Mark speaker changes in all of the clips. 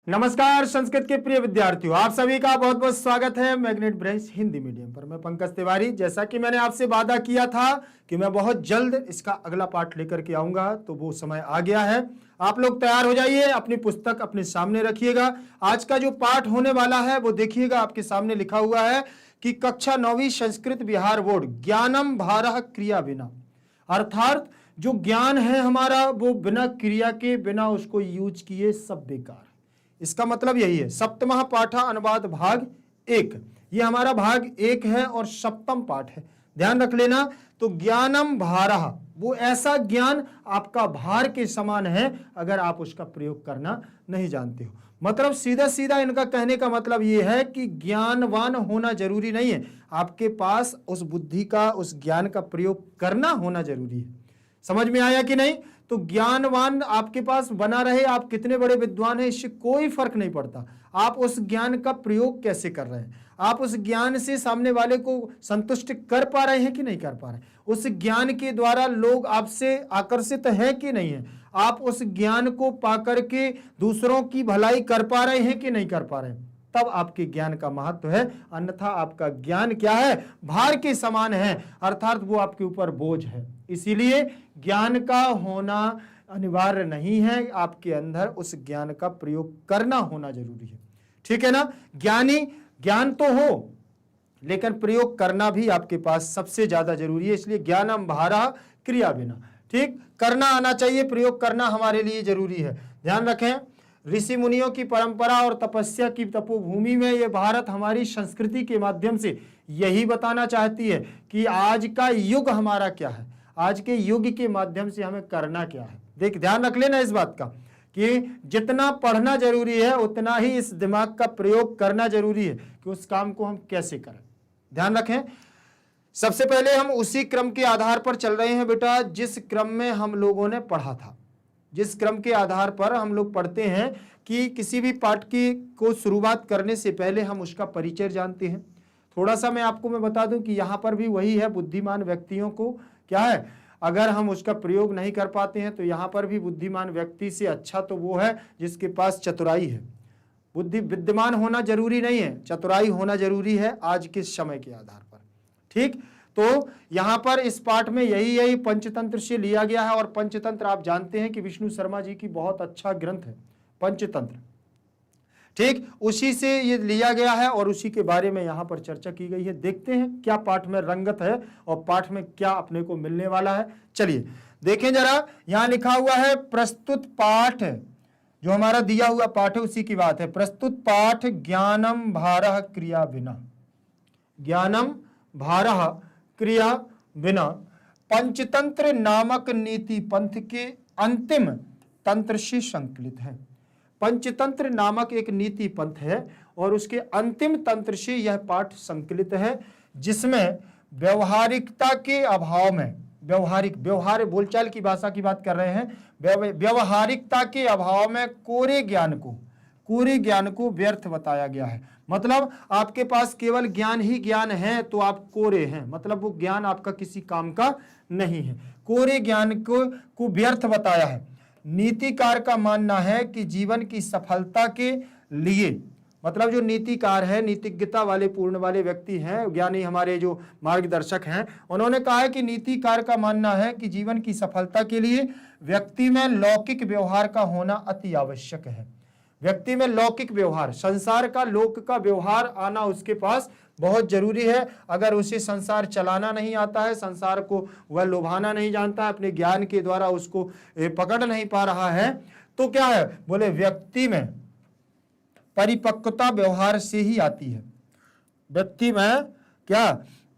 Speaker 1: नमस्कार संस्कृत के प्रिय विद्यार्थियों, आप सभी का बहुत बहुत स्वागत है मैग्नेट ब्रेंच हिंदी मीडियम पर। मैं पंकज तिवारी। जैसा कि मैंने आपसे वादा किया था कि मैं बहुत जल्द इसका अगला पाठ लेकर के आऊंगा, तो वो समय आ गया है। आप लोग तैयार हो जाइए, अपनी पुस्तक अपने सामने रखिएगा। आज का जो पाठ होने वाला है वो देखिएगा, आपके सामने लिखा हुआ है कि कक्षा 9वीं संस्कृत बिहार बोर्ड ज्ञानम भारः क्रिया बिना, अर्थात जो ज्ञान है हमारा वो बिना क्रिया के, बिना उसको यूज किए सब बेकार। इसका मतलब यही है। सप्तमः पाठा अनुवाद भाग 1, ये हमारा भाग 1 है और सप्तम पाठ है, ध्यान रख लेना। तो ज्ञानम भारः, वो ऐसा ज्ञान आपका भार के समान है अगर आप उसका प्रयोग करना नहीं जानते हो। मतलब सीधा सीधा इनका कहने का मतलब ये है कि ज्ञानवान होना जरूरी नहीं है, आपके पास उस बुद्धि का, उस ज्ञान का प्रयोग करना होना जरूरी है। समझ में आया कि नहीं? तो ज्ञानवान आपके पास बना रहे, आप कितने बड़े विद्वान हैं इससे कोई फर्क नहीं पड़ता। आप उस ज्ञान का प्रयोग कैसे कर रहे हैं, आप उस ज्ञान से सामने वाले को संतुष्ट कर पा रहे हैं कि नहीं कर पा रहे हैं, उस ज्ञान के द्वारा लोग आपसे आकर्षित हैं कि नहीं है, आप उस ज्ञान को पाकर के दूसरों की भलाई कर पा रहे हैं कि नहीं कर पा रहे हैं, तब आपके ज्ञान का महत्व है। अन्यथा आपका ज्ञान क्या है? भार के समान है, अर्थात वो आपके ऊपर बोझ है। इसीलिए ज्ञान का होना अनिवार्य नहीं है, आपके अंदर उस ज्ञान का प्रयोग करना होना जरूरी है। ठीक है ना? ज्ञान तो हो, लेकिन प्रयोग करना भी आपके पास सबसे ज्यादा जरूरी है। इसलिए ज्ञानम भारः क्रिया बिना, ठीक, करना आना चाहिए, प्रयोग करना हमारे लिए जरूरी है। ध्यान रखें, ऋषि मुनियों की परंपरा और तपस्या की तपोभूमि में ये भारत हमारी संस्कृति के माध्यम से यही बताना चाहती है कि आज का युग हमारा क्या है, आज के युग के माध्यम से हमें करना क्या है। देख, ध्यान रख लेना इस बात का कि जितना पढ़ना जरूरी है उतना ही इस दिमाग का प्रयोग करना जरूरी है कि उस काम को हम कैसे करें। ध्यान रखें, सबसे पहले हम उसी क्रम के आधार पर चल रहे हैं बेटा जिस क्रम में हम लोगों ने पढ़ा था। जिस क्रम के आधार पर हम लोग पढ़ते हैं कि किसी भी पाठ की को शुरुआत करने से पहले हम उसका परिचय जानते हैं। थोड़ा सा मैं बता दूं कि यहाँ पर भी वही है, बुद्धिमान व्यक्तियों को क्या है, अगर हम उसका प्रयोग नहीं कर पाते हैं तो यहाँ पर भी बुद्धिमान व्यक्ति से अच्छा तो वो है जिसके पास चतुराई है। बुद्धि विद्यमान होना जरूरी नहीं है, चतुराई होना जरूरी है आज के समय के आधार पर। ठीक, तो यहां पर इस पाठ में यही पंचतंत्र से लिया गया है। और पंचतंत्र आप जानते हैं कि विष्णु शर्मा जी की बहुत अच्छा ग्रंथ है पंचतंत्र, ठीक, उसी से ये लिया गया है और उसी के बारे में यहां पर चर्चा की गई है। देखते हैं क्या पाठ में रंगत है और पाठ में क्या अपने को मिलने वाला है। चलिए देखें जरा, यहां लिखा हुआ है प्रस्तुत पाठ, जो हमारा दिया हुआ पाठ है उसी की बात है। प्रस्तुत पाठ ज्ञानम भारः क्रिया बिना, ज्ञानम भारः क्रिया बिना पंचतंत्र नामक नीति पंथ के अंतिम तंत्र से संकलित है। पंचतंत्र नामक एक नीति पंथ है और उसके अंतिम तंत्र से यह पाठ संकलित है, जिसमें व्यवहारिकता के अभाव में, व्यवहार बोलचाल की भाषा की बात कर रहे हैं, व्यवहारिकता के अभाव में कोरे ज्ञान को व्यर्थ बताया गया है। मतलब आपके पास केवल ज्ञान ही ज्ञान है तो आप कोरे हैं, मतलब वो ज्ञान आपका किसी काम का नहीं है। कोरे ज्ञान को व्यर्थ बताया है। नीतिकार का मानना है कि जीवन की सफलता के लिए, मतलब जो नीतिकार है, नीतिज्ञता वाले पूर्ण वाले व्यक्ति हैं, ज्ञानी हमारे जो मार्गदर्शक हैं, उन्होंने कहा है कि नीतिकार का मानना है कि जीवन की सफलता के लिए व्यक्ति में लौकिक व्यवहार का होना अति आवश्यक है। व्यक्ति में लौकिक व्यवहार, संसार का, लोक का व्यवहार आना उसके पास बहुत जरूरी है। अगर उसे संसार चलाना नहीं आता है, संसार को वह लुभाना नहीं जानता है, अपने ज्ञान के द्वारा उसको पकड़ नहीं पा रहा है, तो क्या है, बोले व्यक्ति में परिपक्वता व्यवहार से ही आती है। व्यक्ति में क्या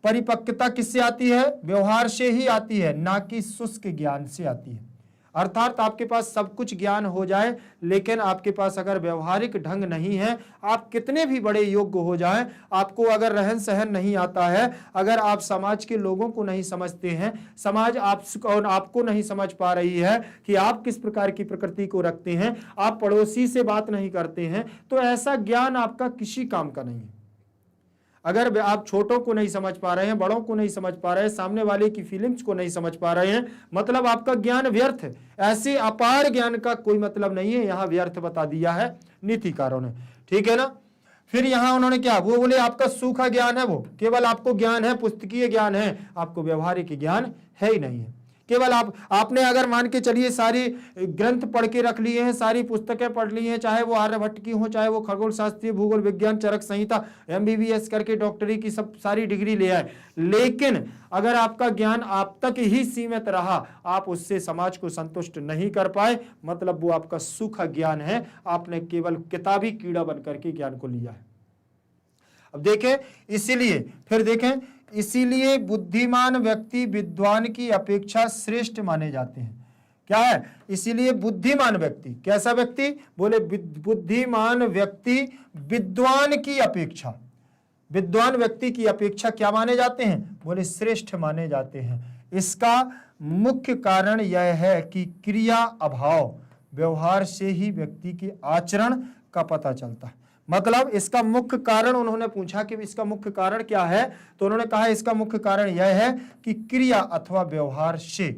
Speaker 1: परिपक्वता किससे आती है? व्यवहार से ही आती है, ना कि शुष्क ज्ञान से आती है। अर्थात आपके पास सब कुछ ज्ञान हो जाए लेकिन आपके पास अगर व्यवहारिक ढंग नहीं है, आप कितने भी बड़े योग्य हो जाएं, आपको अगर रहन सहन नहीं आता है, अगर आप समाज के लोगों को नहीं समझते हैं, समाज आपको नहीं समझ पा रही है कि आप किस प्रकार की प्रकृति को रखते हैं, आप पड़ोसी से बात नहीं करते हैं, तो ऐसा ज्ञान आपका किसी काम का नहीं है। अगर आप छोटों को नहीं समझ पा रहे हैं, बड़ों को नहीं समझ पा रहे हैं, सामने वाले की फीलिंग्स को नहीं समझ पा रहे हैं, मतलब आपका ज्ञान व्यर्थ है। ऐसे अपार ज्ञान का कोई मतलब नहीं है, यहां व्यर्थ बता दिया है नीतिकारों ने, ठीक है ना। फिर यहां उन्होंने क्या, वो बोले आपका सूखा ज्ञान है, वो केवल आपको ज्ञान है, पुस्तकीय ज्ञान है, आपको व्यवहारिक ज्ञान है ही नहीं है। केवल आपने अगर मान के चलिए सारी ग्रंथ पढ़ के रख लिए हैं, सारी पुस्तकें पढ़ ली हैं, चाहे वो आर्यभट्ट की हो, चाहे वो खगोल शास्त्री, भूगोल विज्ञान, चरक संहिता, MBBS करके डॉक्टरी की सब सारी डिग्री ले आए, लेकिन अगर आपका ज्ञान आप तक ही सीमित रहा, आप उससे समाज को संतुष्ट नहीं कर पाए, मतलब वो आपका सूखा ज्ञान है, आपने केवल किताबी कीड़ा बन करके ज्ञान को लिया है। अब देखें, इसीलिए फिर देखें, इसीलिए बुद्धिमान व्यक्ति विद्वान की अपेक्षा श्रेष्ठ माने जाते हैं। क्या है, इसीलिए बुद्धिमान व्यक्ति, कैसा व्यक्ति, बोले बुद्धिमान व्यक्ति विद्वान की अपेक्षा, विद्वान व्यक्ति की अपेक्षा क्या माने जाते हैं, बोले श्रेष्ठ माने जाते हैं। इसका मुख्य कारण यह है कि क्रिया अभाव व्यवहार से ही व्यक्ति के आचरण का पता चलता है। मतलब इसका मुख्य कारण, उन्होंने पूछा कि इसका मुख्य कारण क्या है, तो उन्होंने कहा इसका मुख्य कारण यह है कि क्रिया अथवा व्यवहार से,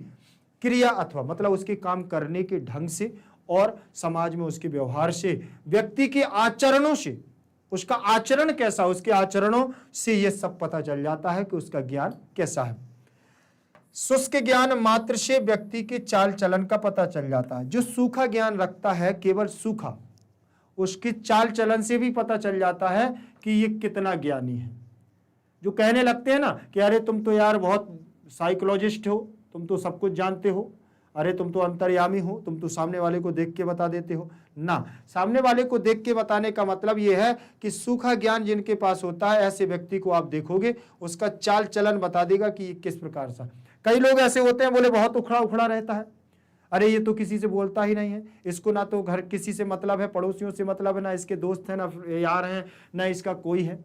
Speaker 1: क्रिया अथवा मतलब उसके काम करने के ढंग से और समाज में उसके व्यवहार से, व्यक्ति के आचरणों से, उसका आचरण कैसा, उसके आचरणों से यह सब पता चल जाता है कि उसका ज्ञान कैसा है। शुष्क ज्ञान मात्र से व्यक्ति के चाल चलन का पता चल जाता है। जो सूखा ज्ञान रखता है, केवल सूखा, उसकी चाल चलन से भी पता चल जाता है कि ये कितना ज्ञानी है। जो कहने लगते हैं ना कि अरे तुम तो यार बहुत साइकोलॉजिस्ट हो, तुम तो सब कुछ जानते हो, अरे तुम तो अंतर्यामी हो, तुम तो सामने वाले को देख के बता देते हो ना। सामने वाले को देख के बताने का मतलब ये है कि सूखा ज्ञान जिनके पास होता है, ऐसे व्यक्ति को आप देखोगे, उसका चाल चलन बता देगा कि ये किस प्रकार सा। कई लोग ऐसे होते हैं, बोले बहुत उखड़ा उखड़ा रहता है, अरे ये तो किसी से बोलता ही नहीं है, इसको ना तो घर किसी से मतलब है, पड़ोसियों से मतलब है, ना इसके दोस्त हैं, ना यार हैं, ना इसका कोई है।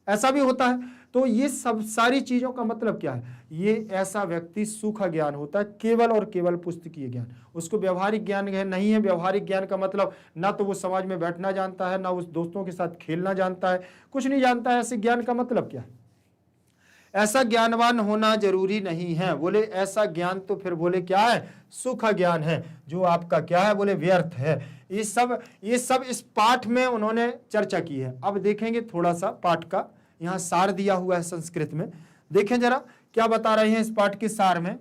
Speaker 1: ऐसा भी होता है। तो ये सब सारी चीजों का मतलब क्या है, ये ऐसा व्यक्ति सूखा ज्ञान होता है, केवल और केवल पुस्तकीय ज्ञान, उसको व्यवहारिक ज्ञान नहीं है। व्यवहारिक ज्ञान का मतलब ना तो वो समाज में बैठना जानता है, ना उस दोस्तों के साथ खेलना जानता है, कुछ नहीं जानता है। ऐसे ज्ञान का मतलब क्या है, ऐसा ज्ञानवान होना जरूरी नहीं है। बोले ऐसा ज्ञान तो फिर बोले क्या है, सूखा ज्ञान है, जो आपका क्या है, बोले व्यर्थ है। ये सब इस पाठ में उन्होंने चर्चा की है। अब देखेंगे थोड़ा सा पाठ का, यहाँ सार दिया हुआ है संस्कृत में, देखें जरा क्या बता रहे हैं इस पाठ के सार में,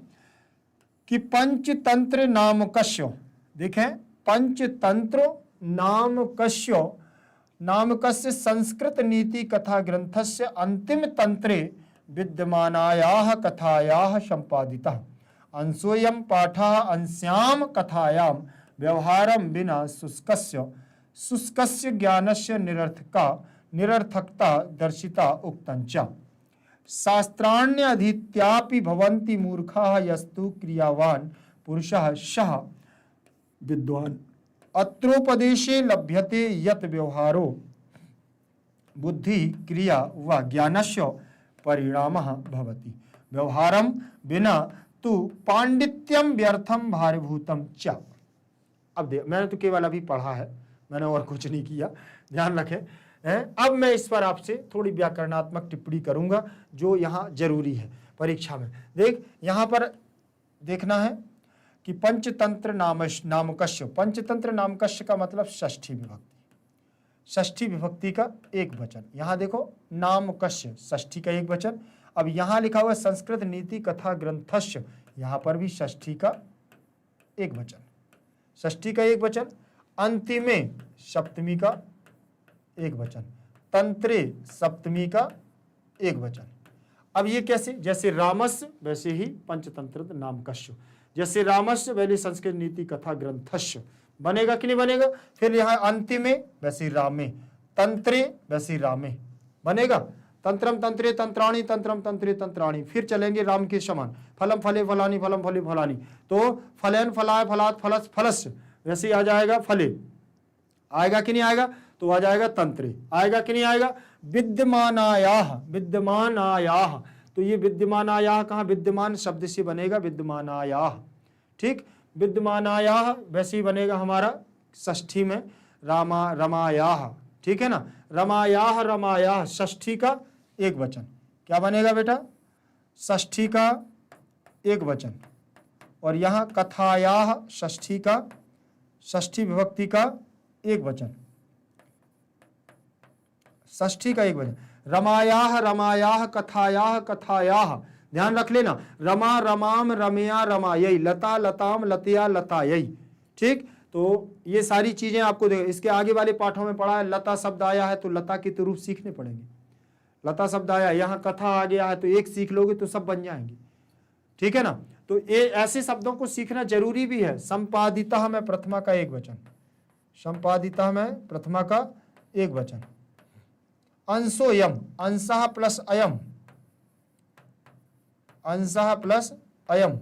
Speaker 1: कि पंचतंत्र नामकस्य, देखें पंचतंत्र नामकस्य संस्कृत नीति कथा ग्रंथस्य अंतिम तंत्रे विद्यमानायाः कथायाः संपादितः अंशोऽयं पाठः अंस्यां कथायां व्यवहारं विना शुष्कस्य ज्ञानस्य निरर्थकता दर्शिता उक्तञ्च। शास्त्राण्यधीत्यापि भवन्ति मूर्खाः यस्तु क्रियावान् पुरुषः सः विद्वान्। अत्रोपदेशे लभ्यते यत् व्यवहारो बुद्धि क्रिया व ज्ञानस्य परिणामः भवति, व्यवहारं विना तु पांडित्यम व्यर्थम भारीभूतम च। अब मैंने तो केवल अभी पढ़ा है, मैंने और कुछ नहीं किया, ध्यान रखें। अब मैं इस पर आपसे थोड़ी व्याकरणात्मक टिप्पणी करूंगा जो यहाँ जरूरी है परीक्षा में। देख यहाँ पर देखना है कि पंचतंत्र नामकस्य, पंचतंत्र नामकस्य का मतलब षष्ठी विभक्ति, षष्ठी विभक्ति का एक वचन। यहाँ देखो नामकस्य षष्ठी का एक वचन। अब यहाँ लिखा हुआ संस्कृत नीति कथा ग्रंथस्य, यहाँ पर भी षष्ठी का एक वचन, षष्ठी का एक वचन। अंतिमे सप्तमी का एक वचन, तंत्रे सप्तमी का एक वचन। अब ये कैसे, जैसे रामस्य वैसे ही पंचतंत्र नामकस्य, जैसे रामस्य वैसे संस्कृत नीति कथा ग्रंथस्य बनेगा कि नहीं बनेगा। फिर यहाँ अंतिमे वैसे रामे, तंत्रे वैसे रामे बनेगा। तंत्रम तंत्रे तंत्राणी, तंत्रम तंत्रे तंत्राणी। फिर चलेंगे राम के समान, फलम फले फलानी, फलम फले फलानी। तो फलेन फलाय फलात फलस फलस्य वैसे आ जाएगा फले, आएगा कि नहीं आएगा, तो आ जाएगा तंत्रे, आएगा कि नहीं आएगा। विद्यमानायाह, विद्यमानायाह, तो ये विद्यमानायाह कहाँ, विद्यमान शब्द से बनेगा विद्यमानायाह, ठीक। विद्यमानायाह वैसे ही बनेगा हमारा षष्ठी में रमायाह, ठीक है ना। रमायाह रमायाह षष्ठी का एक वचन। क्या बनेगा बेटा? षष्ठी का एक वचन। और यहाँ कथायाः षष्ठी का, षष्ठी विभक्ति का एक वचन, षष्ठी का एक वचन। रमायाः रमायाः कथायाः कथायाः, ध्यान रख लेना, रमा रमाम रमया रमायै, लता लताम लतया लतायै। ठीक, तो ये सारी चीजें आपको देखो, इसके आगे वाले पाठों में पढ़ा है। लता शब्द आया है तो लता के तो रूप सीखने पड़ेंगे। लता शब्द आया, यहाँ कथा आ गया है तो एक सीख लोगे तो सब बन जाएंगे। ठीक है ना? तो ये ऐसे शब्दों को सीखना जरूरी भी है। संपादितः में प्रथमा का एक वचन, संपादितः में प्रथमा का एक वचन। अंशोयम, अंशः प्लस अयम, अंशः प्लस अयम।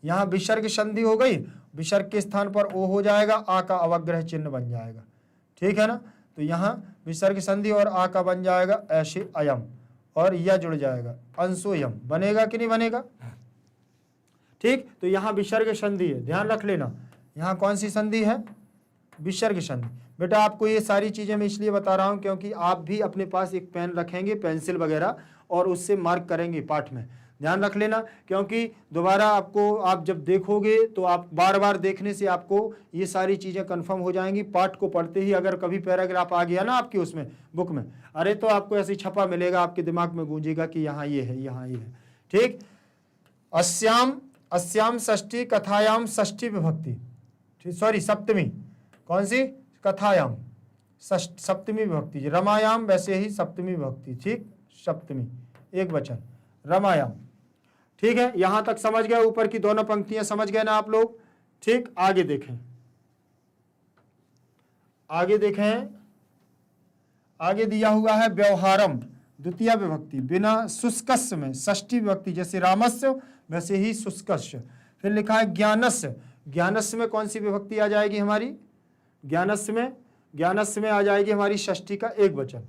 Speaker 1: यहां विसर्ग संधि हो गई, विसर्ग के स्थान पर ओ हो जाएगा, आ का अवग्रह चिन्ह बन जाएगा। ठीक है ना? तो यहां विसर्ग संधि और आ का बन जाएगा ऐसे अयम, और यह जुड़ जाएगा, अंशोयम बनेगा कि नहीं बनेगा? ठीक, तो यहां विसर्ग संधि है, ध्यान रख लेना। यहां कौन सी संधि है? विसर्ग संधि। बेटा आपको ये सारी चीजें मैं इसलिए बता रहा हूं क्योंकि आप भी अपने पास एक पेन रखेंगे, पेंसिल वगैरह, और उससे मार्क करेंगे पाठ में। ध्यान रख लेना, क्योंकि दोबारा आपको, आप जब देखोगे तो आप बार बार देखने से आपको ये सारी चीजें कंफर्म हो जाएंगी। पाठ को पढ़ते ही अगर कभी पैराग्राफ आ गया ना आपकी उसमें बुक में, अरे तो आपको ऐसे छपा मिलेगा, आपके दिमाग में गूंजेगा कि यहाँ ये है, यहाँ ये है। ठीक, अस्याम, अस्याम षष्ठी, कथायाम षष्ठी विभक्ति, ठीक, सॉरी सप्तमी, कौन सी? कथायाम सप्तमी विभक्ति। रमायाम वैसे ही सप्तमी विभक्ति, ठीक, सप्तमी एक वचन, रमायाम। ठीक है, यहां तक समझ गए? ऊपर की दोनों पंक्तियां समझ गए ना आप लोग? ठीक, आगे देखें, आगे देखें, आगे दिया हुआ है व्यवहारम द्वितीय विभक्ति, बिना शुष्कस्य में षष्ठी विभक्ति, जैसे रामस्य वैसे ही शुष्कस्य। फिर लिखा है ज्ञानस्य, ज्ञानस्य में कौन सी विभक्ति आ जाएगी हमारी? ज्ञानस्य में, ज्ञानस्य में आ जाएगी हमारी षष्ठी का एक वचन।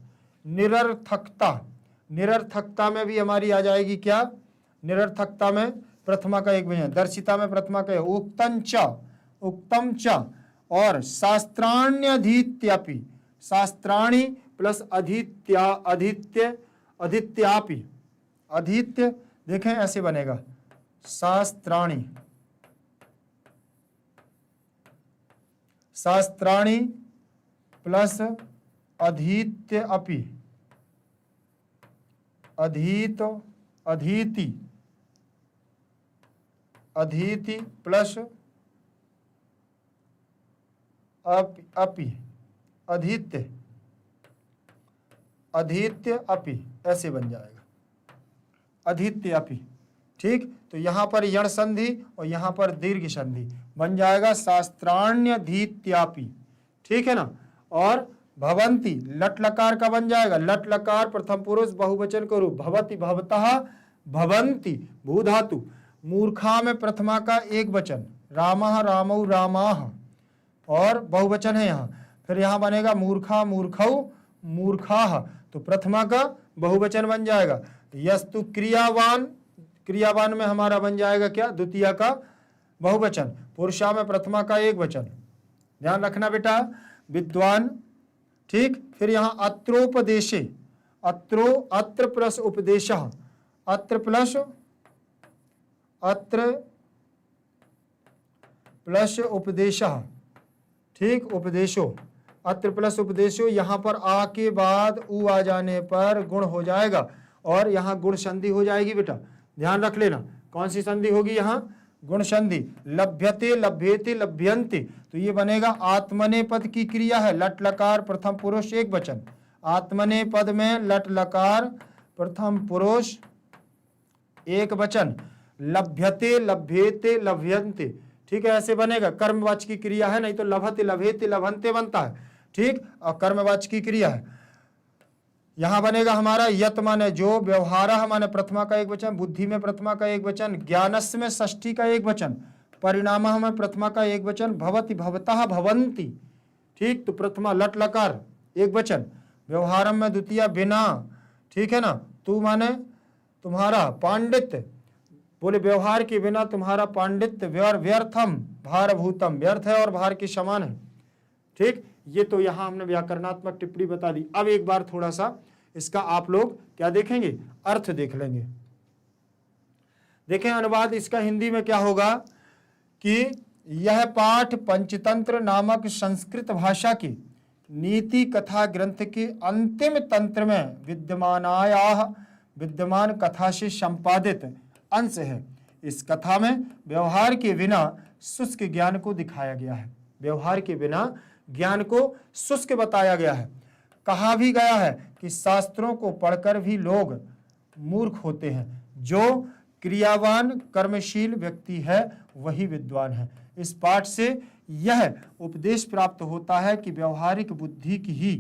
Speaker 1: निरर्थकता, निरर्थकता में भी हमारी आ जाएगी क्या? निरर्थकता में प्रथमा का एक वचन। दर्शिता में प्रथमा का उक्तंच, उक्तम च। और शास्त्राण्यधीत्यापि, शास्त्राणी प्लस अधीत्या, अधीत्य, अधीत्यापि, अधीत्य, देखें ऐसे बनेगा, शास्त्राणी, शास्त्राणी प्लस अधीत्य अपि, अधीत, अधीति, अधीति प्लस अपि, अधीत्य, अधीत्य अपि, ऐसे बन जाएगा, अधीत्य अपि। ठीक, तो यहां पर यण संधि और यहां पर दीर्घ संधि बन जाएगा, शास्त्राण्यधीत्यापि। ठीक है ना? और भवंती, लट लकार का बन जाएगा, लट लकार प्रथम पुरुष बहुवचन का रूप, भवति भवतः भवंती, भू धातु। मूर्खा में प्रथमा का एक वचन, रामः रामौ रामाः, और बहुवचन है यहाँ। फिर यहाँ बनेगा मूर्खा मूर्खौ मूर्खाः, तो प्रथमा का बहुवचन बन जाएगा। यस्तु क्रियावान, क्रियावान में हमारा बन जाएगा क्या? द्वितीय का बहुवचन। पुरुषा में प्रथमा का एक वचन, ध्यान रखना बेटा। विद्वान, ठीक। फिर यहाँ अत्रोपदेशे, अत्रो, अत्र प्लस उपदेशः, अत्र प्लस, अत्र प्लस उपदेशः, ठीक, उपदेशो, अत्र प्लस उपदेशो। यहाँ पर आ के बाद उ आ जाने पर गुण हो जाएगा और यहाँ गुण संधि हो जाएगी बेटा, ध्यान रख लेना। कौन सी संधि होगी यहाँ? गुण संधि। लभ्यते लभ्येते लभ्यन्ते, तो ये बनेगा आत्मने पद की क्रिया है, लट लकार प्रथम पुरुष एक वचन। आत्मने पद में लट लकार प्रथम पुरुष एक वचन। लभ्यते लभ्येते लभ्यन्ते, ठीक है, ऐसे बनेगा। कर्मवाचक की क्रिया है, नहीं तो लभते लभेते लभन्ते बनता है, ठीक, और कर्मवाचक की क्रिया है। यहां बनेगा हमारा यत माने जो, व्यवहारः माने प्रथमा का एक वचन, बुद्धि में प्रथमा का एक वचन, ज्ञानस्य में षष्ठी का एक वचन, परिणामः में प्रथमा का एक वचन, भवति भवतः भवन्ति, ठीक, तो प्रथमा लट लकार एक वचन। व्यवहारम में द्वितीय बिना, ठीक है ना। तू माने तुम्हारा पांडित्य, बोले व्यवहार के बिना तुम्हारा पांडित्य व्यर्थम भारभूतम, व्यर्थ है और भार के समान है, ठीक। ये तो यहाँ हमने व्याकरणात्मक टिप्पणी बता दी। अब एक बार थोड़ा सा इसका आप लोग क्या देखेंगे, अर्थ देख लेंगे। देखें अनुवाद इसका हिंदी में क्या होगा कि यह पाठ पंचतंत्र नामक संस्कृत भाषा की नीति कथा ग्रंथ के अंतिम तंत्र में विद्यमान कथा से संपादित अंश है। इस कथा में व्यवहार के बिना शुष्क ज्ञान को दिखाया गया है। व्यवहार के बिना ज्ञान को शुष्क बताया गया है। कहा भी गया है कि शास्त्रों को पढ़कर भी लोग मूर्ख होते हैं, जो क्रियावान कर्मशील व्यक्ति है वही विद्वान है। इस पाठ से यह उपदेश प्राप्त होता है कि व्यवहारिक बुद्धि की ही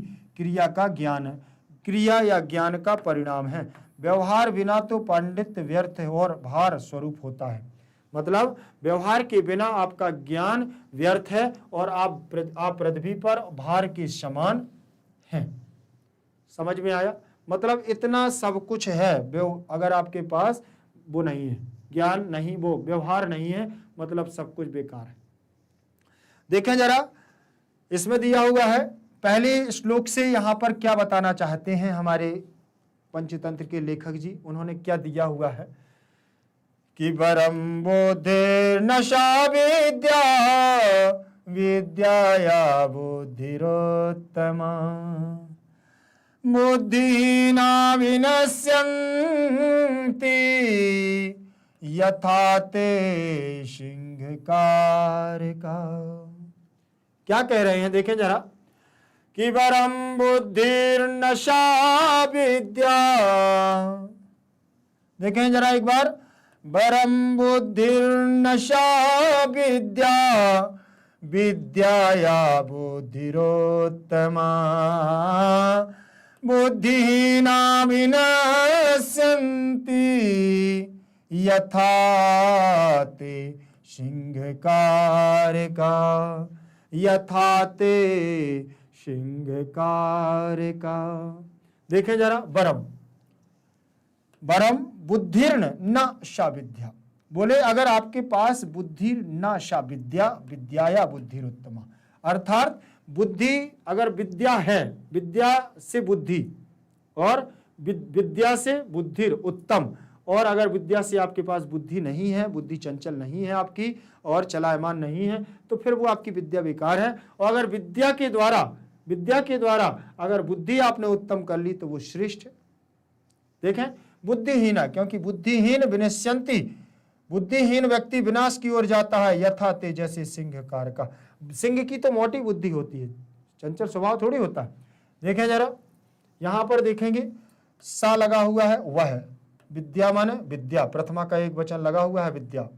Speaker 1: क्रिया या ज्ञान का परिणाम है। व्यवहार बिना तो पांडित्य व्यर्थ और भार स्वरूप होता है। मतलब व्यवहार के बिना आपका ज्ञान व्यर्थ है और आप पृथ्वी पर भार के समान हैं। समझ में आया? मतलब इतना सब कुछ है, अगर आपके पास वो नहीं है, ज्ञान नहीं, वो व्यवहार नहीं है, मतलब सब कुछ बेकार है। देखें जरा, इसमें दिया हुआ है पहले श्लोक से यहां पर क्या बताना चाहते हैं हमारे पंचतंत्र के लेखक जी। उन्होंने क्या दिया हुआ है कि वरम बुद्धिर्नशा विद्या विद्याया बुद्धिरोत्तमा बुद्धिहीना विनश्यन्ति यथा ते सिंहकारका। क्या कह रहे हैं देखें जरा कि वरम बुद्धिर्नशा विद्या। देखें जरा एक बार, वरम बुद्धिर्नशा विद्या विद्याया बुद्धिरोत्तमा बुद्धिहीना विनश्यन्ति यथा ते सिंहकारका यथा ते सिंहकारका। देखें जरा, वरम बुद्धिर्न न शा विद्या। बोले अगर आपके पास बुद्धि न शा विद्या विद्याया बुद्धिरुत्तमा, अर्थात बुद्धि अगर विद्या है, विद्या से बुद्धि और विद्या से बुद्धिर उत्तम, और अगर विद्या से आपके पास बुद्धि नहीं है, बुद्धि चंचल नहीं है आपकी और चलायमान नहीं है, तो फिर वो आपकी विद्या बेकार है। और अगर विद्या के द्वारा अगर बुद्धि आपने उत्तम कर ली तो वो श्रेष्ठ है। देखें, बुद्धिहीना, क्योंकि बुद्धिहीन विनश्यन्ति, बुद्धिहीन व्यक्ति विनाश की ओर जाता है, यथा ते जैसे सिंहकार का। सिंह की तो मोटी बुद्धि होती है, चंचल स्वभाव थोड़ी होता है। देखें जरा, यहां पर देखेंगे सा लगा हुआ है, वह विद्या माने विद्या, प्रथमा का एक वचन लगा हुआ है विद्या।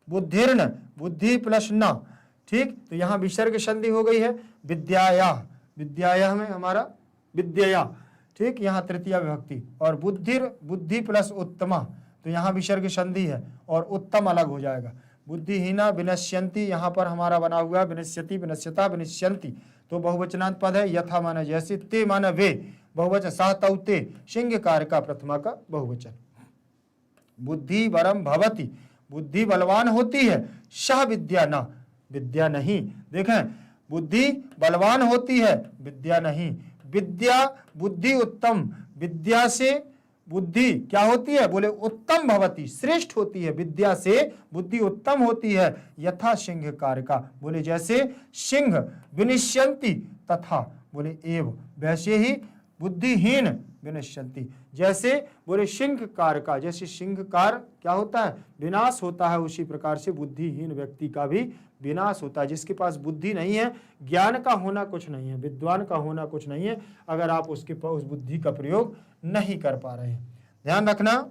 Speaker 1: बुद्धिर्न, बुद्धि प्लस न, ठीक, तो यहां विसर्ग संधि हो गई है। विद्याया, विद्याया में हमारा विद्या, ठीक, यहाँ तृतीया विभक्ति। और बुद्धि प्लस उत्तमा, तो यहाँ विसर्ग संधि है और उत्तम अलग हो जाएगा। बुद्धिहीना विनश्यन्ति, यहाँ पर हमारा बना हुआ विनश्यति विनश्यता विनश्यन्ति, तो बहुवचनांत पद है। यथा माना जैसे, ते माना वे, बहुवचन सा तौ ते, सिंहकार का प्रथमा का बहुवचन। बुद्धि वरम भवति, बुद्धि बलवान होती है, सह विद्या न, विद्या नहीं। देखें, बुद्धि बलवान होती है, विद्या नहीं। विद्या बुद्धि उत्तम, विद्या से बुद्धि क्या होती है? बोले उत्तम भवती, श्रेष्ठ होती है, विद्या से बुद्धि उत्तम होती है। यथा सिंहकार का, बोले जैसे सिंह विनिश्यन्ति, तथा बोले एव, वैसे ही बुद्धिहीन विनश्यन्ति, जैसे बोले सिंहकार का, जैसे सिंहकार क्या होता है? विनाश होता है, उसी प्रकार से बुद्धिहीन व्यक्ति का भी विनाश होता है। जिसके पास बुद्धि नहीं है, ज्ञान का होना कुछ नहीं है, विद्वान का होना कुछ नहीं है, अगर आप उसके पास उस बुद्धि का प्रयोग नहीं कर पा रहे हैं। ध्यान रखना,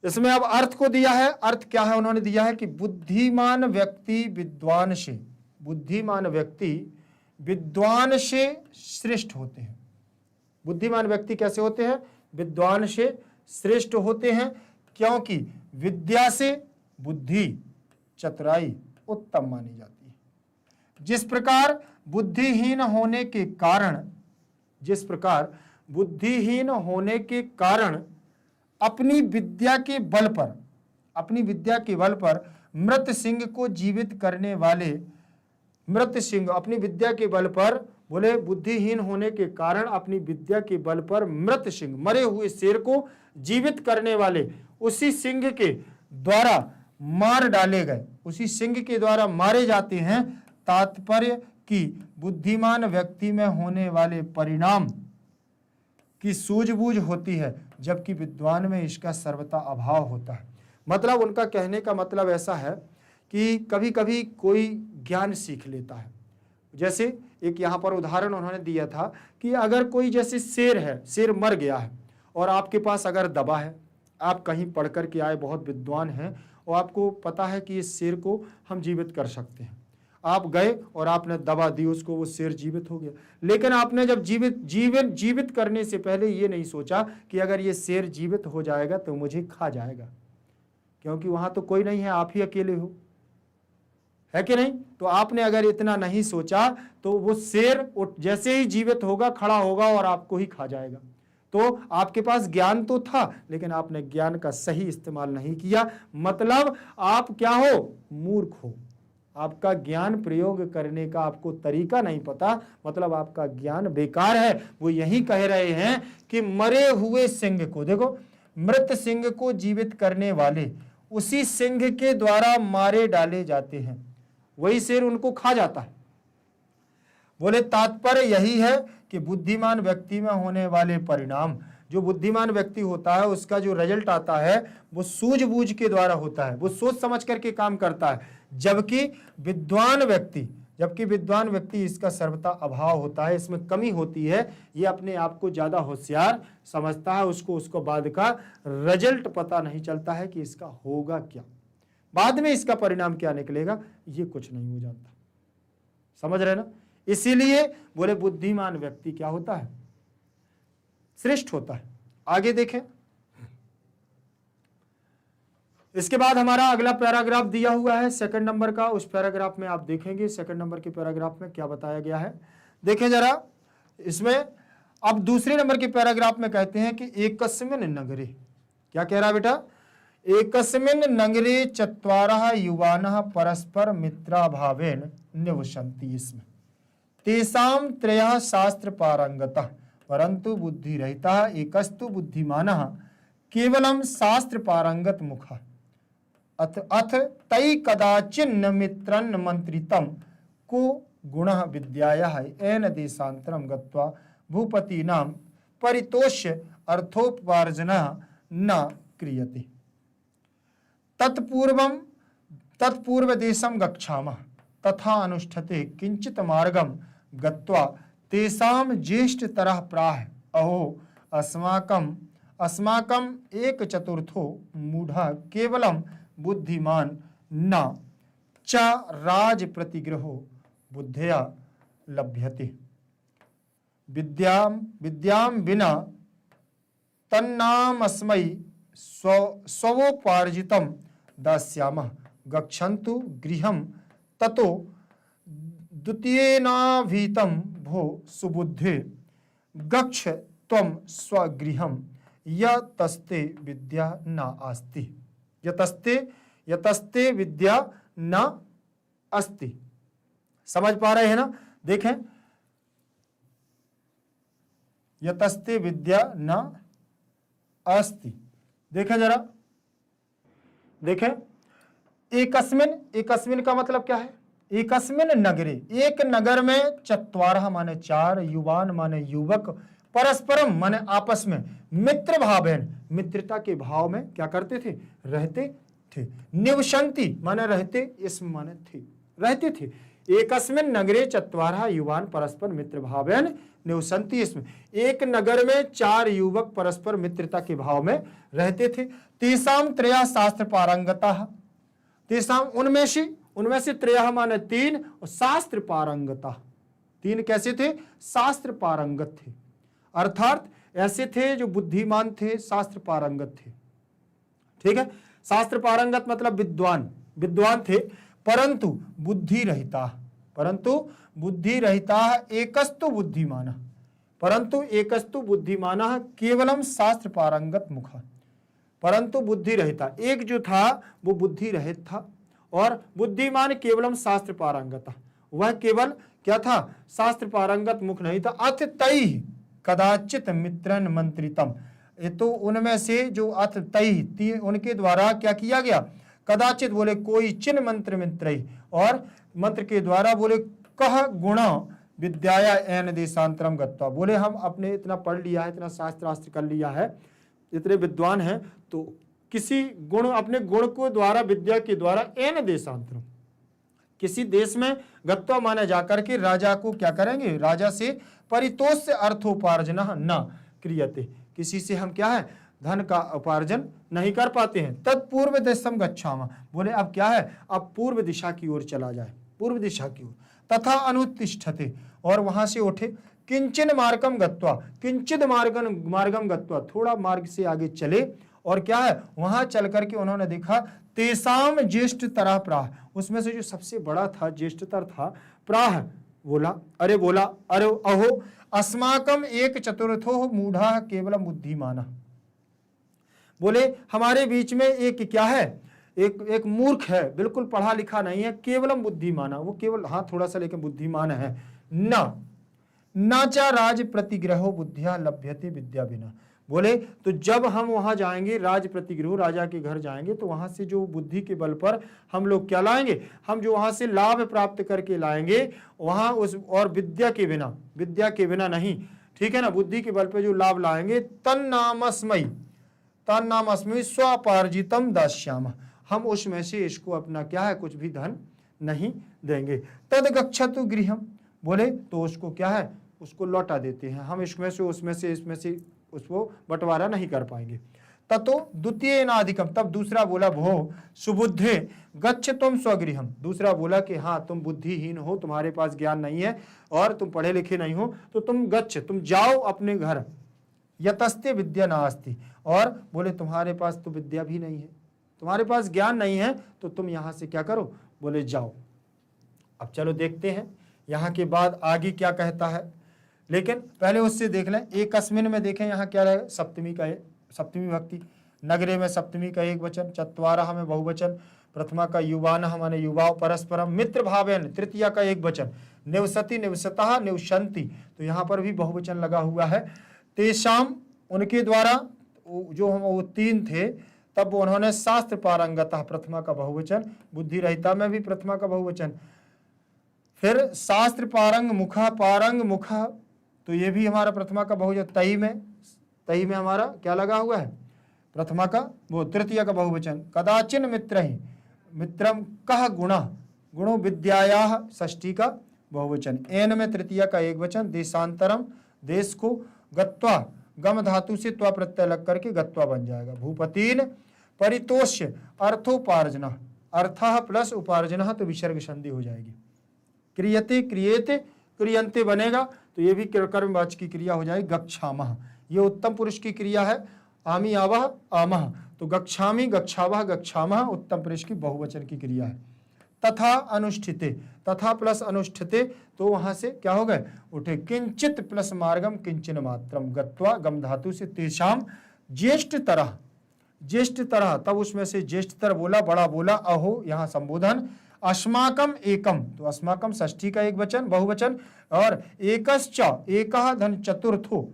Speaker 1: इसमें अब अर्थ को दिया है। अर्थ क्या है? उन्होंने दिया है कि बुद्धिमान व्यक्ति विद्वान से, बुद्धिमान व्यक्ति विद्वान से श्रेष्ठ होते हैं। बुद्धिमान व्यक्ति कैसे होते हैं? विद्वान से श्रेष्ठ होते हैं, क्योंकि विद्या से बुद्धि चतुराई उत्तम मानी जाती है। जिस प्रकार बुद्धिहीन होने के कारण अपनी विद्या के बल पर मृत सिंह को जीवित करने वाले, मृत सिंह अपनी विद्या के बल पर बोले बुद्धिहीन होने के कारण अपनी विद्या के बल पर मृत सिंह, मरे हुए शेर को जीवित करने वाले उसी सिंह के द्वारा मार डाले गए, उसी सिंह के द्वारा मारे जाते हैं। तात्पर्य कि बुद्धिमान व्यक्ति में होने वाले परिणाम की सूझबूझ होती है, जबकि विद्वान में इसका सर्वथा अभाव होता है। मतलब उनका कहने का मतलब ऐसा है कि कभी कभी कोई ज्ञान सीख लेता है। जैसे एक यहाँ पर उदाहरण उन्होंने दिया था कि अगर कोई जैसे शेर है, शेर मर गया है और आपके पास अगर दवा है, आप कहीं पढ़ कर के आए, बहुत विद्वान हैं और आपको पता है कि इस शेर को हम जीवित कर सकते हैं। आप गए और आपने दवा दी उसको, वो शेर जीवित हो गया। लेकिन आपने जब जीवित करने से पहले ये नहीं सोचा कि अगर ये शेर जीवित हो जाएगा तो मुझे खा जाएगा, क्योंकि वहां तो कोई नहीं है, आप ही अकेले हो, है कि नहीं। तो आपने अगर इतना नहीं सोचा तो वो शेर जैसे ही जीवित होगा, खड़ा होगा और आपको ही खा जाएगा। तो आपके पास ज्ञान तो था, लेकिन आपने ज्ञान का सही इस्तेमाल नहीं किया। मतलब आप क्या हो, मूर्ख हो। आपका ज्ञान प्रयोग करने का आपको तरीका नहीं पता, मतलब आपका ज्ञान बेकार है। वो यही कह रहे हैं कि मरे हुए सिंह को, देखो, मृत सिंह को जीवित करने वाले उसी सिंह के द्वारा मारे डाले जाते हैं, वही शेर उनको खा जाता है। बोले तात्पर्य यही है कि बुद्धिमान व्यक्ति में होने वाले परिणाम, जो बुद्धिमान व्यक्ति होता है उसका जो रिजल्ट आता है वो सूझबूझ के द्वारा होता है, वो सोच समझ करके काम करता है। जबकि विद्वान व्यक्ति इसका सर्वथा अभाव होता है, इसमें कमी होती है। ये अपने आप को ज्यादा होशियार समझता है, उसको बाद का रिजल्ट पता नहीं चलता है कि इसका होगा क्या, बाद में इसका परिणाम क्या निकलेगा, ये कुछ नहीं हो जानता। समझ रहे ना। इसीलिए बोले बुद्धिमान व्यक्ति क्या होता है, श्रेष्ठ होता है। आगे देखें, इसके बाद हमारा अगला पैराग्राफ दिया हुआ है सेकंड नंबर का। उस पैराग्राफ में आप देखेंगे सेकंड नंबर के पैराग्राफ में क्या बताया गया है। देखें जरा इसमें। अब दूसरे नंबर के पैराग्राफ में कहते हैं कि एकस्मिन् नगरे, क्या कह रहा है बेटा, एकस्मिन् नगरे चत्वारः युवानः परस्पर मित्राभावेन निवसन्ति स्म, तेषां त्रयः शास्त्र पारंगतः परंतु बुद्धिरहितः एकस्तु बुद्धिमानः केवलं शास्त्र पारंगत मुखः अथ तै कदाचिन्न मित्रन्न मंत्रितं को गुणः विद्यायाः येन देशान्तरं गत्वा भूपतीनां परितोष्य अर्थोपार्जनः न क्रियते। तत्पूर्व देशं गच्छामः तथा अनुष्ठते किंचित मार्गं गत्वा तेषां ज्येष्ठतरः प्राह अहो अस्माकं एक चतुर्थो मूढ़ः केवलं बुद्धिमान न च राज प्रतिग्रहो बुद्धया लभ्यते। विद्यां विना तन्नामस्मै स्वोपार्जितं दास्यामः गच्छन्तु गृहं ततो द्वितीयेनाभीतं भो सुबुद्धे गच्छ त्वं स्वगृहं यतस्ते विद्या न अस्ति। यतस्ते विद्या न अस्ति। समझ पा रहे हैं ना। देखें, यतस्ते विद्या न अस्ति। देखें जरा, देखें, एकस्मिन का मतलब क्या है, एकस्मिन नगरे, एक नगर में चत्वारः माने चार, युवान माने युवक, परस्परम माने आपस में, मित्र भावेन मित्रता के भाव में क्या करते थे, रहते थे। निवसन्ति माने रहते, इसमें माने थे, रहते थे। एकस्मिन नगरे चत्वारः युवान परस्पर मित्र भावेन निवसन्ति, इसमें एक नगर में चार युवक परस्पर मित्रता के भाव में रहते थे। तेषां त्रयः शास्त्र पारंगतः, तेषां उनमें से त्रयः माने तीन, और शास्त्र पारंगतः, तीन कैसे थे, शास्त्र पारंगत थे, अर्थात ऐसे थे जो बुद्धिमान थे, शास्त्र पारंगत थे। ठीक है, शास्त्र पारंगत मतलब विद्वान थे, परंतु बुद्धि रहिता एकस्तु बुद्धिमानः, परंतु एकस्तु बुद्धिमानः केवलम शास्त्र पारंगत मुखः, परंतु बुद्धि रहिता, एक जो था वो बुद्धि रहित था और बुद्धिमान केवलम शास्त्र पारंगत, वह केवल क्या था, शास्त्र पारंगत मुख नहीं था। अथ तई कदाचित मित्रन मंत्रितम, ये तो उनमें से जो अथ तई उनके द्वारा क्या किया गया, कदाचित बोले कोई चिन्ह मंत्र मित्र, और मंत्र के द्वारा बोले कह गुण विद्याया एन देशांतरम गत्वा, बोले हम अपने इतना पढ़ लिया है, इतना शास्त्र वास्त्र कर लिया है, इतने विद्वान हैं, तो किसी गुण, अपने गुण को द्वारा, विद्या के द्वारा एन देशांतरम, किसी देश में गत्वा माने जाकर के राजा को क्या करेंगे, राजा से परितोष से अर्थोपार्जन न क्रियते, किसी से हम क्या है, धन का उपार्जन नहीं कर पाते हैं। तत्पूर्व देशम गच्छामा, बोले अब क्या है, अब पूर्व दिशा की ओर चला जाए, पूर्व दिशा की ओर। तथा अनुतिष्ठते, और वहां से उठे। किंचिन मार्गम गत्वा, किंचित मार्गम गत्वा, थोड़ा मार्ग से आगे चले, और क्या है, वहां चल करके उन्होंने देखा तेसाम ज्येष्ठ तरह प्राह, उसमें से जो सबसे बड़ा था, ज्येष्ठतर था, प्राह बोला अरे अहो अस्माकम एक चतुर्थो मूढ़ा केवलम बुद्धिमाना, बोले हमारे बीच में एक क्या है, एक मूर्ख है, बिल्कुल पढ़ा लिखा नहीं है, केवलम बुद्धिमाना, वो केवल हाँ थोड़ा सा लेकिन बुद्धिमान है। नाचा राज प्रतिग्रहो बुद्धिया लभ्यते विद्या बिना, बोले तो जब हम वहां जाएंगे, राज प्रतिग्रह, राजा के घर जाएंगे, तो वहां से जो बुद्धि के बल पर हम लोग क्या लाएंगे, हम जो वहां से लाभ प्राप्त करके लाएंगे, वहां उस, और विद्या के बिना नहीं, ठीक है ना, बुद्धि के बल पर जो लाभ लाएंगे, तन्नामस्मि स्वापार्जितम दास्याम, हम उसमें से इसको अपना क्या है, कुछ भी धन नहीं देंगे। तद गच्छतु गृहम, बोले तो उसको क्या है, उसको लौटा देते हैं, हम इसमें से उसको बंटवारा नहीं कर पाएंगे। ततो द्वितीय नाधिकम, तब दूसरा बोला भो सुबुद्धे गच्छ तुम स्वगृहम, दूसरा बोला कि हाँ तुम बुद्धिहीन हो, तुम्हारे पास ज्ञान नहीं है और तुम पढ़े लिखे नहीं हो, तो तुम जाओ अपने घर। यतस्ते विद्या नास्ति, और बोले तुम्हारे पास तो विद्या भी नहीं है, तुम्हारे पास ज्ञान नहीं है, तो तुम यहाँ से क्या करो, बोले जाओ। अब चलो देखते हैं यहाँ के बाद आगे क्या कहता है, लेकिन पहले उससे देख लें। एकस्मिन में देखें यहाँ क्या रहेगा, सप्तमी भक्ति, नगरे में सप्तमी का एक वचन, चत्वारः में बहुवचन, प्रथमा का युवानः माने युवाओं, परस्परम मित्र भावेन तृतीया का एक वचन, निवसति निवसतः निवसन्ति, तो यहाँ पर भी बहुवचन लगा हुआ है। तेषाम उनके द्वारा, जो हम वो तीन थे, तब उन्होंने शास्त्र पारंगतः, प्रथमा का बहुवचन, बुद्धि रहिता में भी प्रथमा का बहुवचन, फिर शास्त्र पारंग मुखा, तो ये भी हमारा प्रथमा का बहुवचन, तई में हमारा क्या लगा हुआ है, प्रथमा का वो तृतीय का बहुवचन। कदाचिन मित्रम कह गुणो विद्यायाः षष्ठी का बहुवचन, एन में तृतीय का एक वचन, देशांतरम देश को, गत्वा गम धातु से त्वा प्रत्यय लग करके गत्वा बन जाएगा। भूपतीन परितोष्य अर्थोपार्जन, अर्थः प्लस उपार्जन, तो विसर्ग संधि हो जाएगी। क्रियते क्रियेते क्रियंते बनेगा, तो ये भी कर्मवाची की क्रिया हो जाएगी। गच्छामः, ये उत्तम पुरुष की क्रिया है, आमी आवह आमह, तो गच्छामि गच्छावह गच्छामः उत्तम पुरुष की बहुवचन की क्रिया है। तथा अनुष्ठिते, तथा प्लस अनुष्ठिते, तो वहां से क्या हो गए, उठे। किंचित प्लस मार्गम किंचिन मात्रम, गत्वा गम धातु से तेषाम ज्येष्ठ तरह, तब उसमें से ज्येष्ठतर बोला, बड़ा बोला, अहो यहाँ संबोधन। अस्माकम एकम, तो अस्माकम षष्ठी का एक वचन बहुवचन, और एकश्च एकः धन चतुर्थो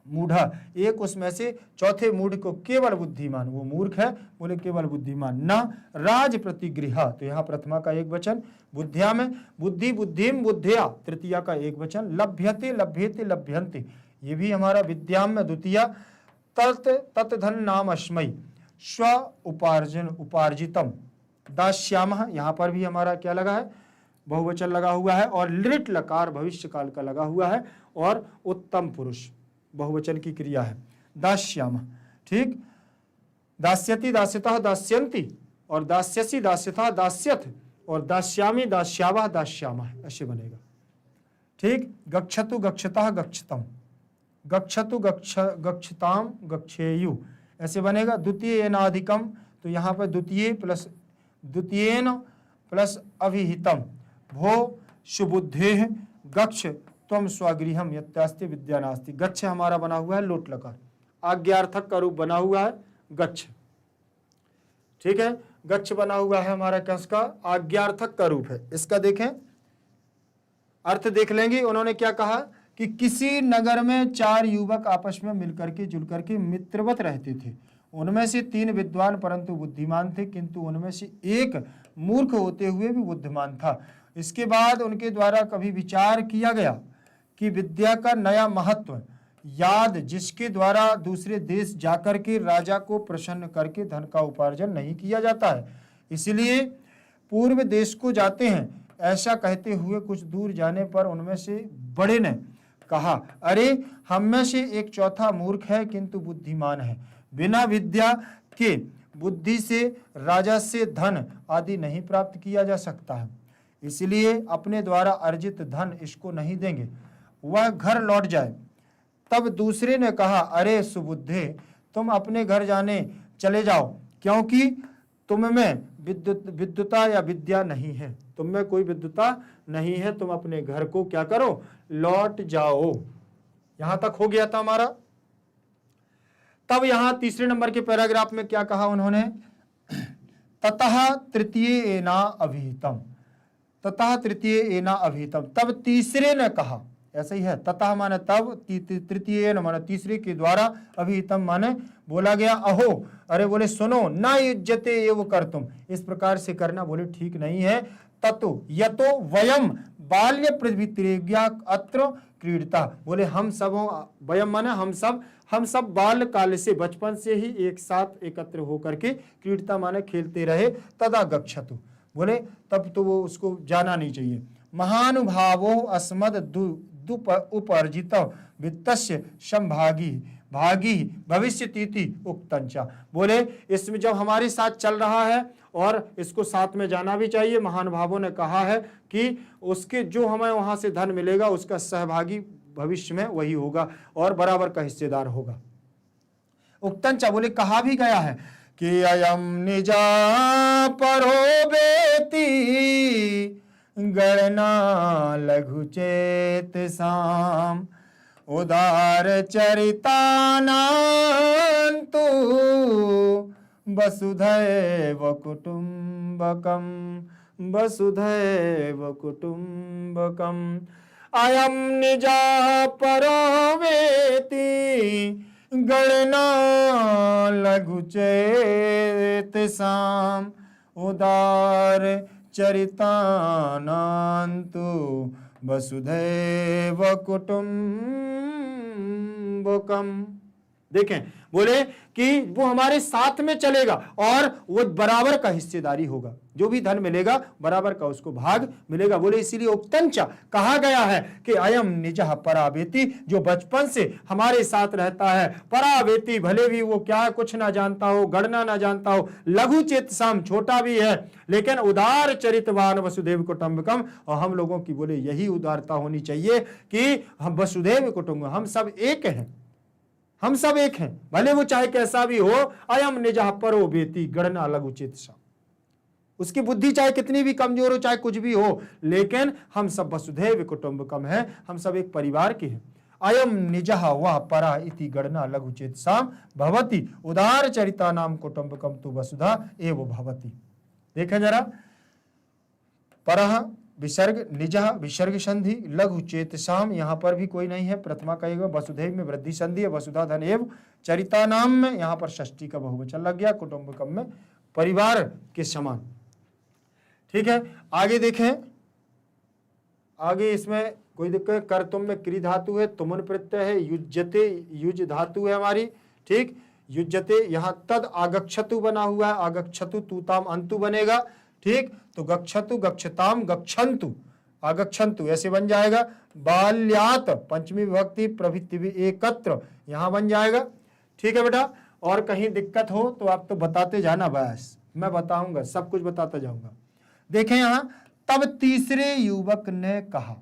Speaker 1: मूढ़ा, एक उसमें से चौथे मूढ़ को केवल बुद्धिमान, वो मूर्ख है, बोले केवल बुद्धिमान। न राज प्रतिगृह, तो यहाँ प्रथमा का एक वचन, बुद्धिया में बुद्धिम बुद्धिया तृतीया का एक वचन, लभ्यते लभ्येते लभ्यन्ते, ये भी हमारा विद्याम में द्वितीया। तत् धन नाम अस्मै स्व उपार्जितम दास्यामः, यहाँ पर भी हमारा क्या लगा है, बहुवचन लगा हुआ है, और लिट लकार भविष्य काल का लगा हुआ है, और उत्तम पुरुष बहुवचन की क्रिया है, दास्यामः। ठीक, दास्यति दास्यतः दास्यन्ति, और दास्यसि दास्यतः दास्यथ, और दास्यामि दास्यावः दास्यामः, ऐसे बनेगा। ठीक, गच्छतु गच्छतः गच्छतम, गच्छतु गच्छताम गच्छेयु, ऐसे बनेगा। द्वितीय नाधिकम, तो यहाँ पर द्वितीयेन प्लस अभिहितम, भो सुबुद्धेः गच्छ त्वम स्वगृहम यत्यास्ति विद्या नास्ति, गच्छ हमारा बना हुआ है लोट लकार, आज्ञार्थक का रूप बना हुआ है गच्छ। ठीक है, गच्छ बना हुआ है हमारा, किसका, आज्ञार्थक का रूप है। इसका देखें, अर्थ देख लेंगे। उन्होंने क्या कहा कि किसी नगर में 4 युवक आपस में मिलकर के जुलकर के मित्रवत रहते थे। उनमें से 3 विद्वान परंतु बुद्धिमान थे, किंतु उनमें से एक मूर्ख होते हुए भी बुद्धिमान था। इसके बाद उनके द्वारा कभी विचार किया गया कि विद्या का नया महत्व याद, जिसके द्वारा दूसरे देश जाकर के राजा को प्रसन्न करके धन का उपार्जन नहीं किया जाता है, इसलिए पूर्व देश को जाते हैं। ऐसा कहते हुए कुछ दूर जाने पर उनमें से बड़े ने कहा, अरे हम में से एक चौथा मूर्ख है किंतु बुद्धिमान है। बिना विद्या के बुद्धि से राजा से धन आदि नहीं प्राप्त किया जा सकता है, इसलिए अपने द्वारा अर्जित धन इसको नहीं देंगे, वह घर लौट जाए। तब दूसरे ने कहा, अरे सुबुद्धे, तुम अपने घर जाने चले जाओ, क्योंकि तुम में विद्युता या विद्या नहीं है, तुम में कोई विद्युता नहीं है, तुम अपने घर को क्या करो, लौट जाओ। यहां तक हो गया था हमारा। तब यहां तीसरे नंबर के पैराग्राफ में क्या कहा उन्होंने, ततः तृतीय एना अभिहितम, ततः तृतीय एना अभिहितम। तब तीसरे ने कहा, ऐसा ही है, ततः माने तब, तृतीय माने तीसरे के द्वारा, अभिहितम माने बोला गया। अहो, अरे बोले सुनो, ना युज्यते एव कर्तुम, इस प्रकार से करना बोले ठीक नहीं है। ततो यतो वयम बाल्य प्रवृत्तिरेज्ञा अत्र क्रीडता, बोले हम सब, वयम माने हम सब बाल काल से, बचपन से ही एक साथ एकत्र होकर के, क्रीडता माने खेलते रहे। तदा गच्छतु, बोले तब तो वो उसको जाना नहीं चाहिए। महानुभावो अस्मद उपर्जित वित्तस्य संभागी भागी भविष्यतीति उक्तंचा, बोले इसमें जब हमारे साथ चल रहा है और इसको साथ में जाना भी चाहिए। महानुभावों ने कहा है कि उसके जो हमें वहां से धन मिलेगा उसका सहभागी भविष्य में वही होगा और बराबर का हिस्सेदार होगा। उक्तंचा बोले कहा भी गया है कि अयम निजा परो बेती गणना लघु चेत साम उदार चरितानान्तु वसुधैव कुटुम्बकम वसुधैव कुटुम्बकम। अयम निजा परो वेति गणना लघु चेत साम उदार चरितानान्तु वसुधैव कुटुम्बकम। देखें, बोले कि वो हमारे साथ में चलेगा और वो बराबर का हिस्सेदारी होगा, जो भी धन मिलेगा बराबर का उसको भाग मिलेगा। बोले इसीलिए उक्तंचा कहा गया है कि अयम निजः परावेति, जो बचपन से हमारे साथ रहता है। परावेति भले भी वो क्या कुछ ना जानता हो, गणना ना जानता हो, लघु चेत साम छोटा भी है, लेकिन उदार चरितवान वसुदेव कुटुंबकम। और हम लोगों की बोले यही उदारता होनी चाहिए कि हम वसुदेव कुटुंब, हम सब एक हैं, हम सब एक हैं, भले वो चाहे कैसा भी हो। अयम निजः परो वेति गणना लघु चेत साम, उसकी बुद्धि चाहे कितनी भी कमजोर हो, चाहे कुछ भी हो, लेकिन हम सब वसुधैव कुटुंबकम है, हम सब एक परिवार के हैं। अयम निजः वह परा इति गणना लघु चेत साम भवति उदार चरिता नाम कुटुंबकम तु वसुधा एव भवति। देखें जरा, परह विसर्ग, निजः विसर्ग संधि, लघु चेतसाम यहाँ पर भी कोई नहीं है, प्रथमा कहेगा। वसुधैव में वृद्धि संधि है, वसुधा धन एव, चरिता नाम में यहाँ पर षष्ठी का बहुवचन लग गया, कुटुंबकम में परिवार के समान। ठीक है, आगे देखें, आगे इसमें कोई दिक्कत, कर तुम में क्री धातु है, तुमन प्रत्यय है, युज्यते युज धातु है हमारी। ठीक, युज्यते यहाँ तद आगच्छतु बना हुआ है, आगच्छतु तूताम अंतु बनेगा। ठीक, तो गच्छतु गच्छताम गच्छन्तु आगच्छन्तु ऐसे बन जाएगा। बाल्यात पंचमी विभक्ति प्रभृति भी एकत्र यहां बन जाएगा। ठीक है बेटा, और कहीं दिक्कत हो तो आप तो बताते जाना, बस मैं बताऊंगा, सब कुछ बताता जाऊंगा। देखें यहां, तब तीसरे युवक ने कहा,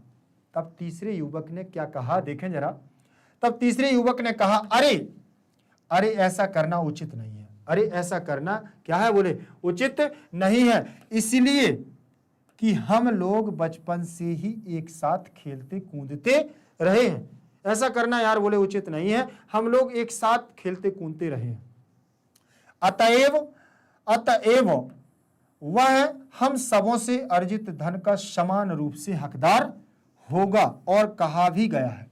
Speaker 1: तब तीसरे युवक ने क्या कहा, देखें जरा। तब तीसरे युवक ने कहा, अरे अरे ऐसा करना उचित नहीं है, अरे ऐसा करना क्या है, बोले उचित नहीं है, इसलिए कि हम लोग बचपन से ही एक साथ खेलते कूदते रहे हैं। ऐसा करना यार बोले उचित नहीं है, हम लोग एक साथ खेलते कूदते रहे हैं। अतएव वह हम सबों से अर्जित धन का समान रूप से हकदार होगा और कहा भी गया है।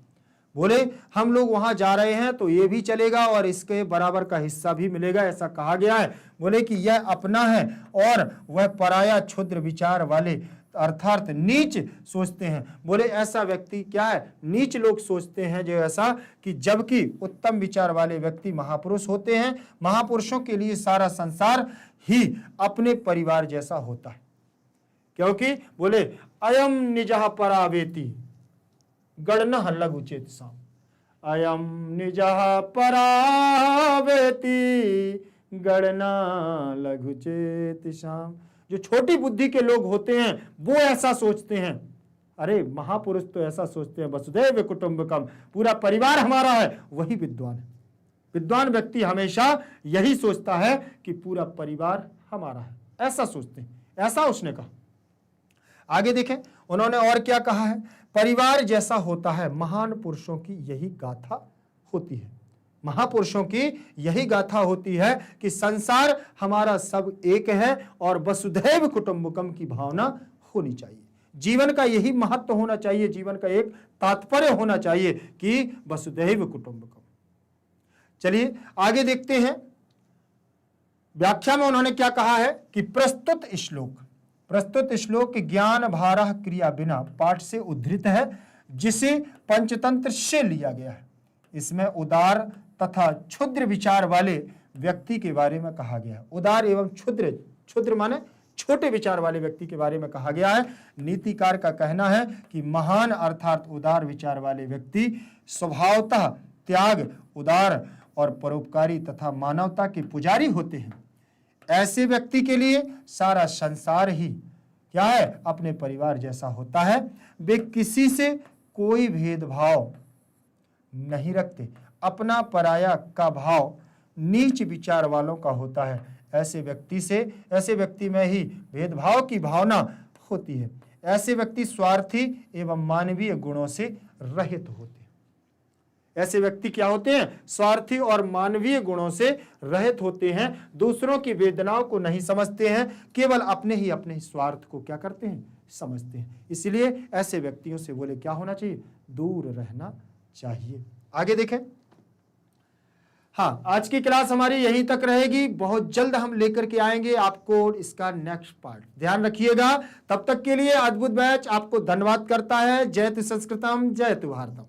Speaker 1: बोले हम लोग वहां जा रहे हैं तो ये भी चलेगा और इसके बराबर का हिस्सा भी मिलेगा, ऐसा कहा गया है। बोले कि यह अपना है और वह पराया, क्षुद्र विचार वाले अर्थात नीच सोचते हैं। बोले ऐसा व्यक्ति क्या है, नीच लोग सोचते हैं जो ऐसा, कि जबकि उत्तम विचार वाले व्यक्ति महापुरुष होते हैं। महापुरुषों के लिए सारा संसार ही अपने परिवार जैसा होता है, क्योंकि बोले अयम निजः परावेति गणनः लघुचेत साम, अयम निजः परावेति गणना लघुचेत साम। जो छोटी बुद्धि के लोग होते हैं वो ऐसा सोचते हैं। अरे महापुरुष तो ऐसा सोचते हैं, वसुधैव कुटुंबकम, पूरा परिवार हमारा है, वही विद्वान है। विद्वान व्यक्ति हमेशा यही सोचता है कि पूरा परिवार हमारा है, ऐसा सोचते हैं। ऐसा उसने कहा। आगे देखें उन्होंने और क्या कहा है, परिवार जैसा होता है, महान पुरुषों की यही गाथा होती है। महापुरुषों की यही गाथा होती है कि संसार हमारा सब एक है और वसुधैव कुटुंबकम की भावना होनी चाहिए। जीवन का यही महत्व होना चाहिए, जीवन का एक तात्पर्य होना चाहिए कि वसुधैव कुटुंबकम। चलिए आगे देखते हैं। व्याख्या में उन्होंने क्या कहा है कि प्रस्तुत श्लोक ज्ञान भारह क्रिया बिना पाठ से उद्धृत है, जिसे पंचतंत्र से लिया गया है। इसमें उदार तथा क्षुद्र विचार वाले व्यक्ति के बारे में कहा गया है। उदार एवं क्षुद्र माने छोटे विचार वाले व्यक्ति के बारे में कहा गया है। नीतिकार का कहना है कि महान अर्थात उदार विचार वाले व्यक्ति स्वभावतः त्याग, उदार और परोपकारी तथा मानवता के पुजारी होते हैं। ऐसे व्यक्ति के लिए सारा संसार ही क्या है, अपने परिवार जैसा होता है। वे किसी से कोई भेदभाव नहीं रखते। अपना पराया का भाव नीच विचार वालों का होता है। ऐसे व्यक्ति में ही भेदभाव की भावना होती है। ऐसे व्यक्ति स्वार्थी एवं मानवीय गुणों से रहित होते हैं। ऐसे व्यक्ति क्या होते हैं, स्वार्थी और मानवीय गुणों से रहित होते हैं। दूसरों की वेदनाओं को नहीं समझते हैं, केवल अपने ही स्वार्थ को क्या करते हैं, समझते हैं। इसलिए ऐसे व्यक्तियों से बोले क्या होना चाहिए, दूर रहना चाहिए। आगे देखें। हाँ, आज की क्लास हमारी यहीं तक रहेगी। बहुत जल्द हम लेकर के आएंगे आपको इसका नेक्स्ट पार्ट। ध्यान रखिएगा। तब तक के लिए अद्भुत बैच आपको धन्यवाद करता है। जयतु संस्कृतम, जयतु भारतम।